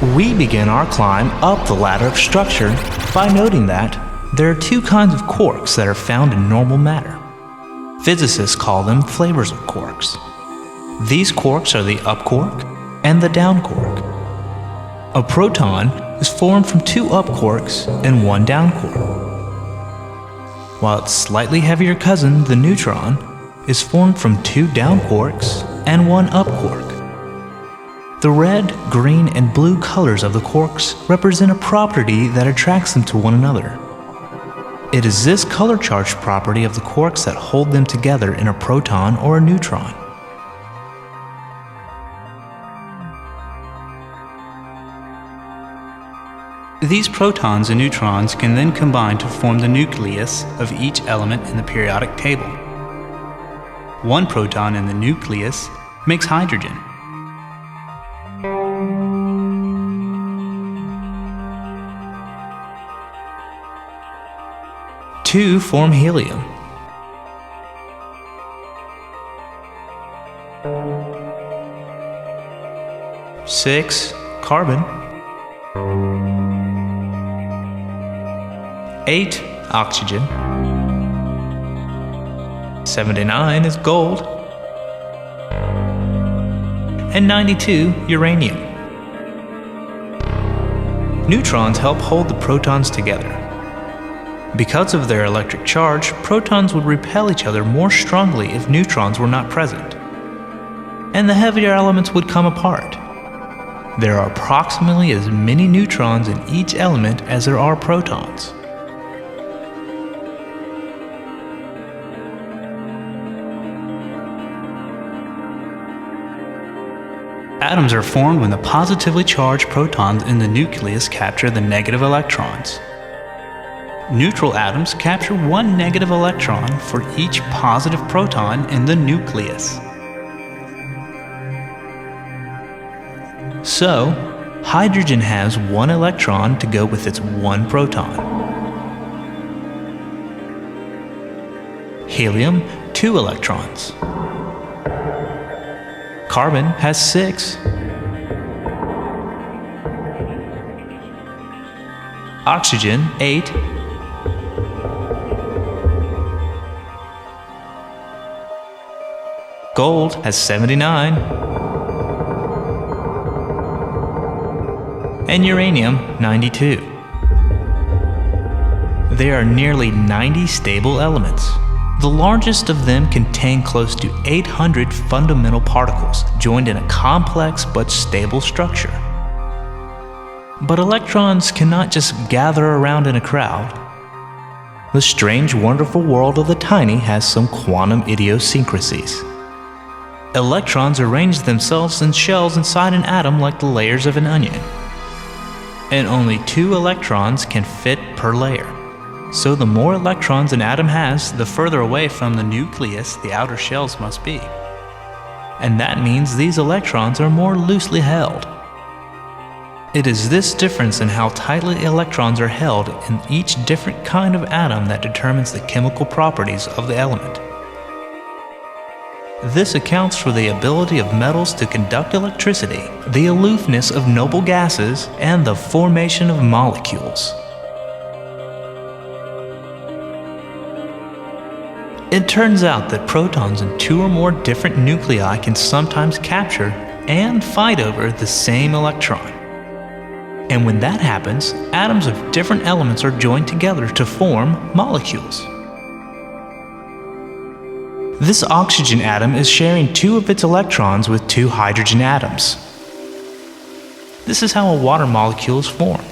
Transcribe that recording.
We begin our climb up the ladder of structure by noting that there are two kinds of quarks that are found in normal matter. Physicists call them flavors of quarks. These quarks are the up quark and the down quark. A proton is formed from two up quarks and one down quark, while its slightly heavier cousin, the neutron, is formed from two down quarks and one up quark. The red, green, and blue colors of the quarks represent a property that attracts them to one another. It is this color-charged property of the quarks that hold them together in a proton or a neutron. These protons and neutrons can then combine to form the nucleus of each element in the periodic table. One proton in the nucleus makes hydrogen. Two form helium. Six, carbon. 8, oxygen. 79 is gold. And 92, uranium. Neutrons help hold the protons together. Because of their electric charge, protons would repel each other more strongly if neutrons were not present, and the heavier elements would come apart. There are approximately as many neutrons in each element as there are protons. Atoms are formed when the positively charged protons in the nucleus capture the negative electrons. Neutral atoms capture one negative electron for each positive proton in the nucleus. So, hydrogen has one electron to go with its one proton. Helium, 2 electrons. Carbon has 6. Oxygen, 8. Gold has 79. And uranium, 92. There are nearly 90 stable elements. The largest of them contain close to 800 fundamental particles joined in a complex but stable structure. But electrons cannot just gather around in a crowd. The strange, wonderful world of the tiny has some quantum idiosyncrasies. Electrons arrange themselves in shells inside an atom like the layers of an onion. And only 2 electrons can fit per layer. So the more electrons an atom has, the further away from the nucleus the outer shells must be. And that means these electrons are more loosely held. It is this difference in how tightly electrons are held in each different kind of atom that determines the chemical properties of the element. This accounts for the ability of metals to conduct electricity, the aloofness of noble gases, and the formation of molecules. It turns out that protons in 2 or more different nuclei can sometimes capture and fight over the same electron. And when that happens, atoms of different elements are joined together to form molecules. This oxygen atom is sharing 2 of its electrons with 2 hydrogen atoms. This is how a water molecule is formed.